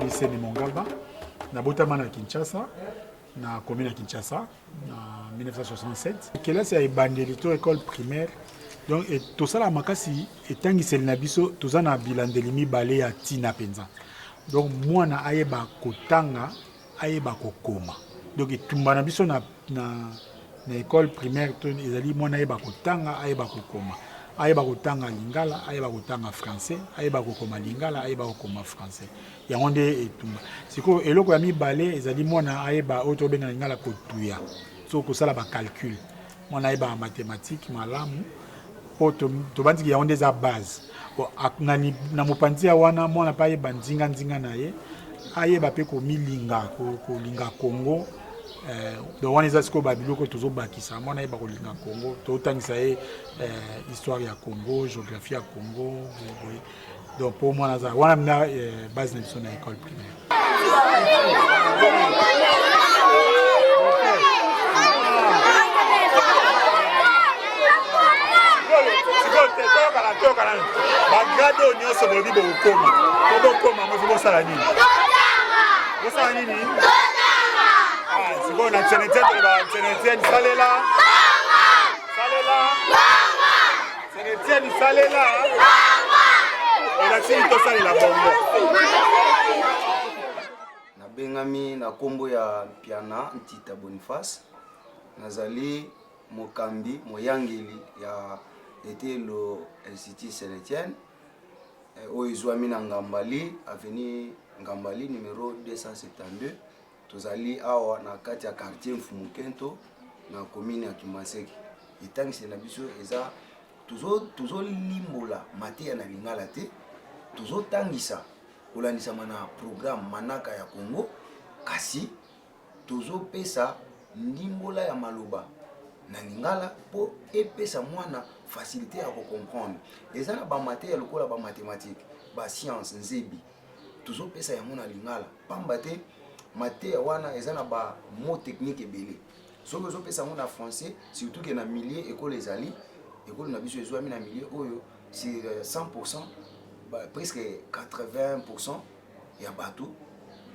lycée de Mongalba. Nabotama na Kinshasa, na commune à Kinshasa, en 1967. Kelasi a ebandeli to école primaire. Donc tout ça la makasi etangi selina biso toza na bilandeli mibale ya tina penza. Donc mwana ayeba kotanga, ayeba kokoma. Donc etumba na biso na école primaire to ezali mwana ayeba kotanga, ayeba kokoma. Ayeba kotanga lingala, ayeba kotanga français, ayeba kokoma lingala, ayeba kokoma français. Yango nde etumba. Siko eloko ya mibale ezali mwana ayeba oto benga lingala kotuya. So kosala ba calcul. Mwana ayeba mathématique malamu. Po to bandiki yango nde za base. Bo na mopanzi wana mwana pa ayeba nzinga na ye. Ayeba pe komilinga kolinga Congo. Donc on est à Babiloko toujours bakisa mona yeba kolinga Congo to tangisa histoire ya Congo, géographie ya Congo. Donc pour moi naza wana na base na biso na école primaire. Bagado nyonso bodi bokoma. Todo koma mo fo sala nini? Bo sala nini? Bon, on salela. Na bengami na kombo ya Piana Ntita Boniface. Nazali mokambi moyangeli ya etelo Institut Saint-Etienne. Oizwami na Ngambali, avenue Ngambali numéro 272. Tozali awa na kati ya quartier Mfumukento na commune ya Kimaseki. Itangisi na biso eza tuzo limbola mateya na lingala te. Tuzo tangisa olandisa mana programme manaka ya Congo kasi tuzo pesa limbola ya maloba na lingala po epesa mwana facilité ya ko comprendre. Eza na ba mateya lokola ba mathématique, ba science nzebi. Tuzo pesa ya mwana lingala pamba te mateya wana ezana ba mot technique ebele. Soki ozopesa ngo na français, surtout que na milieu école ezali, école na biso ezwami na milieu oyo c'est 100%, presque 80% ya bato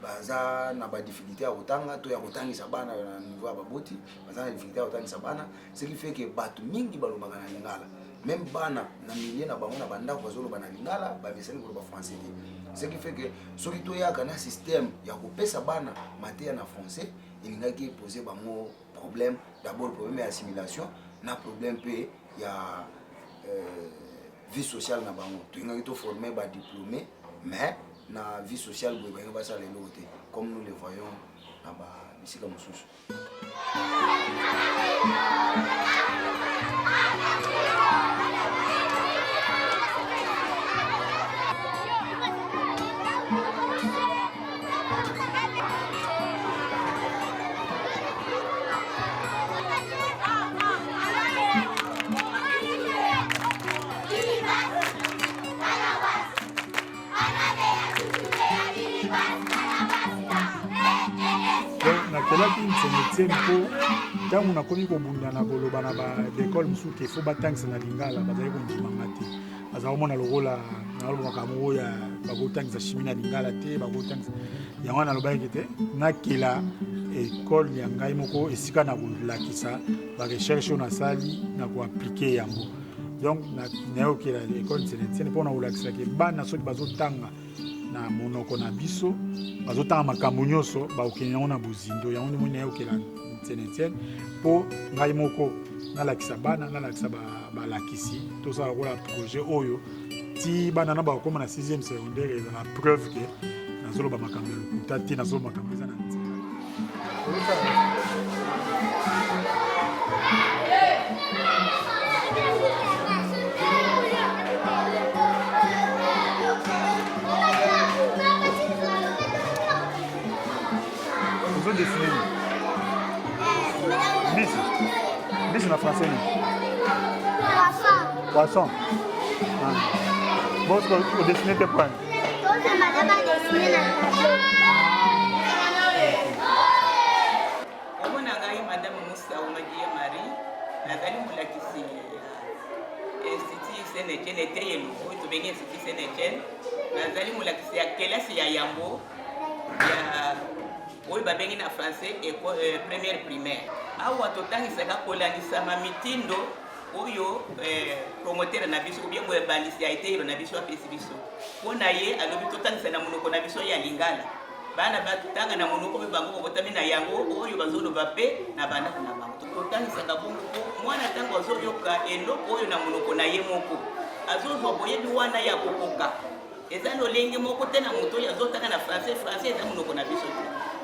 baza na ba difficulté ya kotanga to ya kotangisa bana na niveau ya baboti, baza na difficulté ya kotangisa bana, ce qui fait que bato mingi balobaka na lingala. Même bana na milieu na bango na bandako bazoloba na lingala, ba veseli koloba français te. Ce qui fait que soki toyaka na système ya kopesa bana mateya na français, elingaki poser bango problème, d'abord problème ya assimilation, na problème pe ya vie sociale na bango. Toyingaki to former ba diplômé, mais na vie sociale boye bango basala lelo te, comme nous le voyons na ba bisika mosusu. Nakelaki Saint-Etienne po ntango nakomi kobunda na koloba na baekole mosusu ke fo batangisa na lingala bazali kondimanga te. Bazali komona lokola nalobaka moko ya bakotangisa chimie na lingala te, bakotangisa yango wana nalobaki te nakela ekole ya ngai moko esika na kolakisa barecherche oyo nasali na koaplike yango. Donc nayokela ekole Saint-Etienne mpo na kolakisaki bana soki bazotanga na monoko na biso bazotanga makambo nyonso baokende yango na bozindo. Yango nde moni nayokela Saint-Etienne mpo ngai moko nalakisa bana nalakisa balakisi tosala lokola projet oyo ti bana na bakokoma na 6e secondaire ezala preuve ke nazoloba makambo ya lokuta te, nazoloba makambo eza na nzela. Dessiner. Bis na français. Poisson. Bon, vous dessinez tes points. Madame Moussa Oumadia Marie, Nathalie Moulakisi, Institut Saint-Etienne, était le Institut Saint-Etienne, Nathalie Moulakisi, à quelle est Yambo? babengi na français première primaire. Awa totangisaka kolangisa mamitindo oyo promoteur na biso bien boye balisi aite na biso apesi biso. Pona ye alobi totangisa na monoko na biso ya Lingala. Bana batanga na monoko pe bango botami na yango oyo bazoloba pe na bana na bango. Totangisaka bongo mwana tango azoyoka eloko oyo na monoko na ye moko. Azozwa boyebi wana ya kokoka. Eza lolenge moko te na moto oyo azotanga na français eza monoko na biso.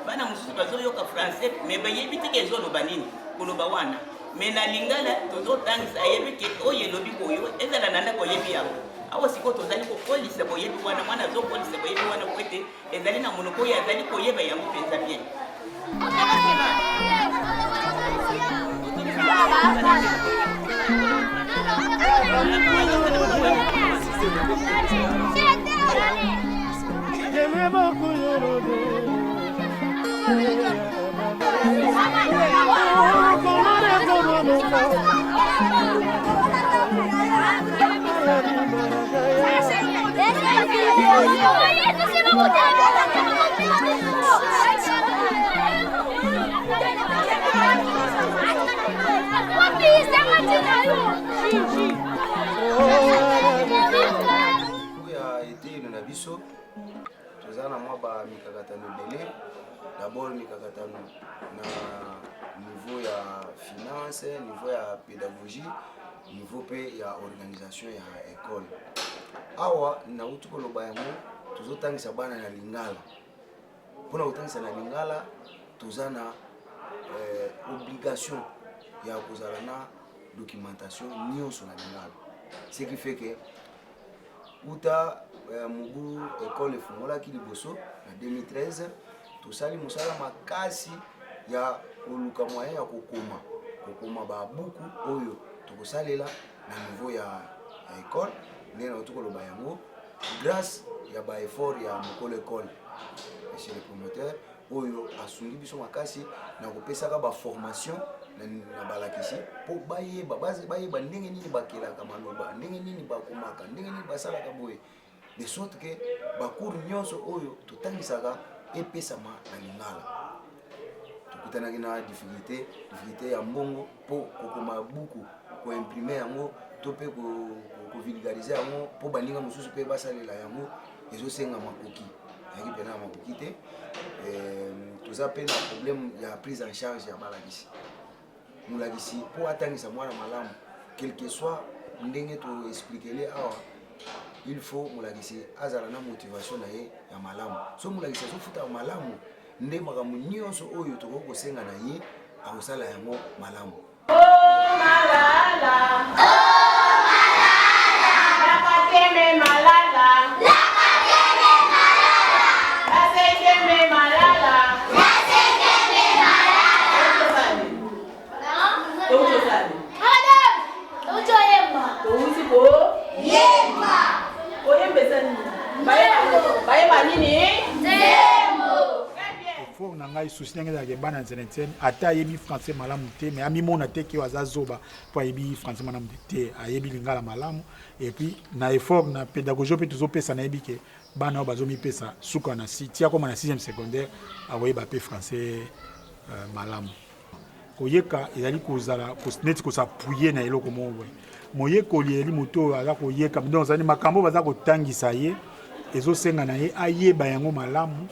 Bana mususu bazoyoka français me bayebi te ke ezoloba nini koloba wana. Me na Lingala tozotangisa ayebi ke oyo elobi koyo ezala na ndako yebi yango. Awa siko tozali kokolisa boyebi wana mwana azokolisa boyebi wana kwete ezali na monoko oyo azali koyeba yango mpenza bien. na biso tozana mwa ba mikakatano ebele. D'abord mikakatano na niveau ya finance, niveau ya pédagogie, niveau pe ya organisation ya école. Awa na utu koloba yango tozotangisa bana na Lingala. Pona kotangisa na Lingala tozana obligation ya kozala na documentation nyonso na Lingala. Ce qui fait que uta mubu école efungolaki liboso na 2013 tosali musala makasi ya koluka moyen ya kokoma ba buku oyo tokosalela na niveau ya école ndena otokoloba yango grâce ya ba effort ya mokolo école chez le promoteur oyo asungi biso makasi na kopesaka ba formation na balakisi po bayeba ndenge nini bakelaka maloba ndenge nini bakomaka ndenge nini basalaka boye de sorte que bakuru nyonso oyo totangisaka epesama na Lingala. Tokutanaki na difficulté ya mbongo po kokoma buku ko imprimer yango to pe ko vulgariser yango po baninga mususu pe basalela yango ezosenga makoki yaki pena makoki te. Toza pe na problème ya prise en charge ya balakisi mulakisi po atangisa mwana malamu quel que soit ndenge to expliquer awa il faut mulakisi azala na motivation na ye ya malamu. So mulakisi azofuta malamu nde makambo nyonso oyo tokokosenga na ye akosala yango malamu. Faut nanga souci nanga ke bana nzeneten ata yebi français malamu te mais ami mona te ki wazazoba po yebi français malamu te ayebi Lingala malamu et puis na effort na pédagogie pe tuzo pesa na yebi ke bana bazomi pesa suka na si tia comme na 6e secondaire awoye ba pe français malamu koyeka ezali kozala net ko s'appuyer na eloko moko moyeko lieli moto ala koyeka donc zani makambo baza kotangisa ye ezosenga na ye ayeba yango malamu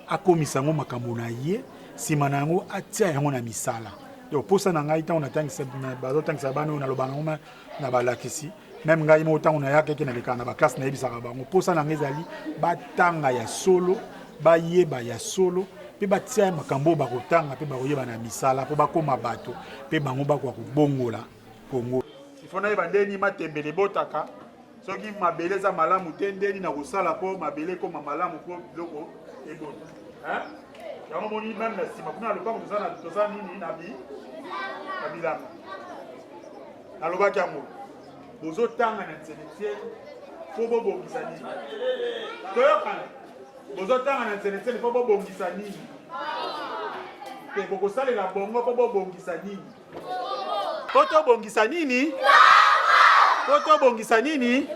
akomisa yango makambo na ye sima na yango atia yango na misala. Donc posa na ngai tango natangisa bazotangisa bana na lobana ngoma na balakisi même ngai mo tango na yake na lekana ba classe na yebisaka bango posa na ngai ezali batanga ya solo bayeba ya solo pe batia makambo bakotanga pe bakoyeba na misala po bakoma bato pe bango bakwa kubongola Kongo. Ifona ebandeni matembele botaka soki mabele za malamu te ndeni na kosala po mabele koma malamu po biloko ebota. Hein? Yango moni même na sima kuna lopango tozana nini na bilanga. Nalobaki yango bozotanga na nsenetiel po bobongisa nini. Toyokana bozotanga na nsenetiel po bobongisa nini. Pe bokosalela bongo po bobongisa nini. Poto bongisa nini? Poto bongisa nini?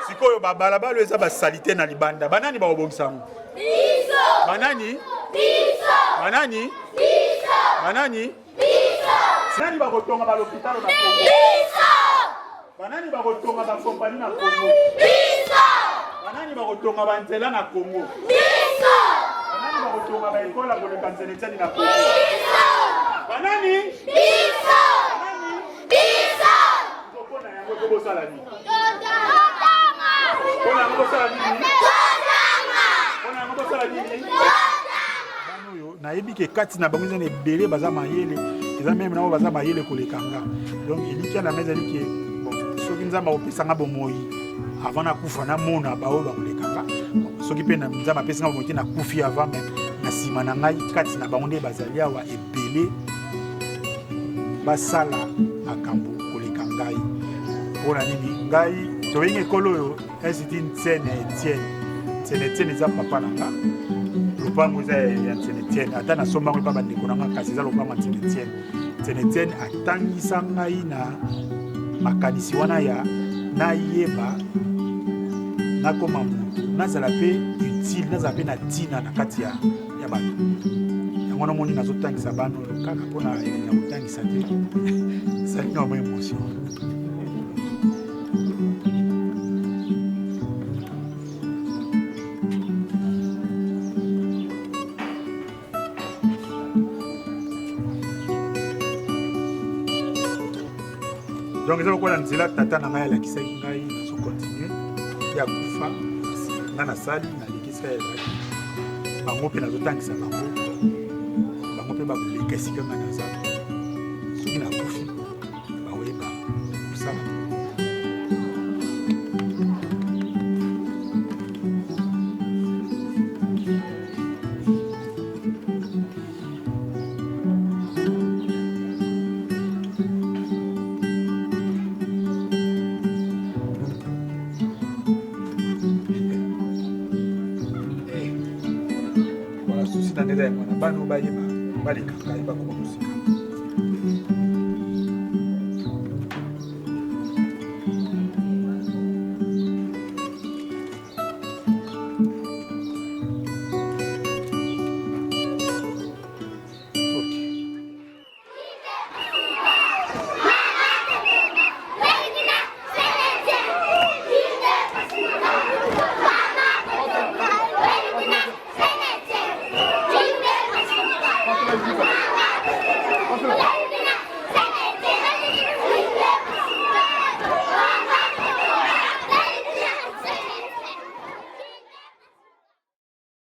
Sikoyo babalabalo eza basalite na libanda. Banani ba obongisa ngo? Biso. Banani? Banani? Banani? Nani bakotonga ba l'hôpital na Congo? Banani bakotonga ba compagnie na Congo? Banani bakotonga ba nzela na Congo? Banani bakotonga ba école pour le cancer na Congo? Banani? Banani? Zokona yango kobosala nini? Ona yango kobosala nini? Ona yango kobosala nini? Nayebi ke kati na bango ezana ebele baza mayele eza meme nao baza mayele kolekanga donc eliki na meza eliki bon soki nzamba opesanga bomoi avant na kufa na mona bao bakolekanga soki pe na nzamba apesanga bomoi na kufi avant même na sima na ngai kati na bango nde bazali awa ebele basala makambo koleka ngai mpona nini ngai tobengi ekolo oyo esiti Ntsene Etienne eza papa na nga lopango eza ya Ntsene Etienne ata nasombango epa bandeko na nga kasi eza lopango ya Ntsene Etienne atangisa ngai na makanisi wana ya nayeba nakoma motu nazala mpe utile nazala mpe na ntina na kati ya bato yango namoni nazotangisa bano oyo kaka mpona elinga kotangisa te esalinga mwa émotion. Donc eza lokola nzela tata na ngai alakisaki ngai nazokontinue ya kufa nga nasali nalekisa elaki bango mpe nazotangisa bango mpe bakoleka esika ngai naza soki nakufi baoyeba kosala bano bayeba balekaka yeba koma mosika Thank you.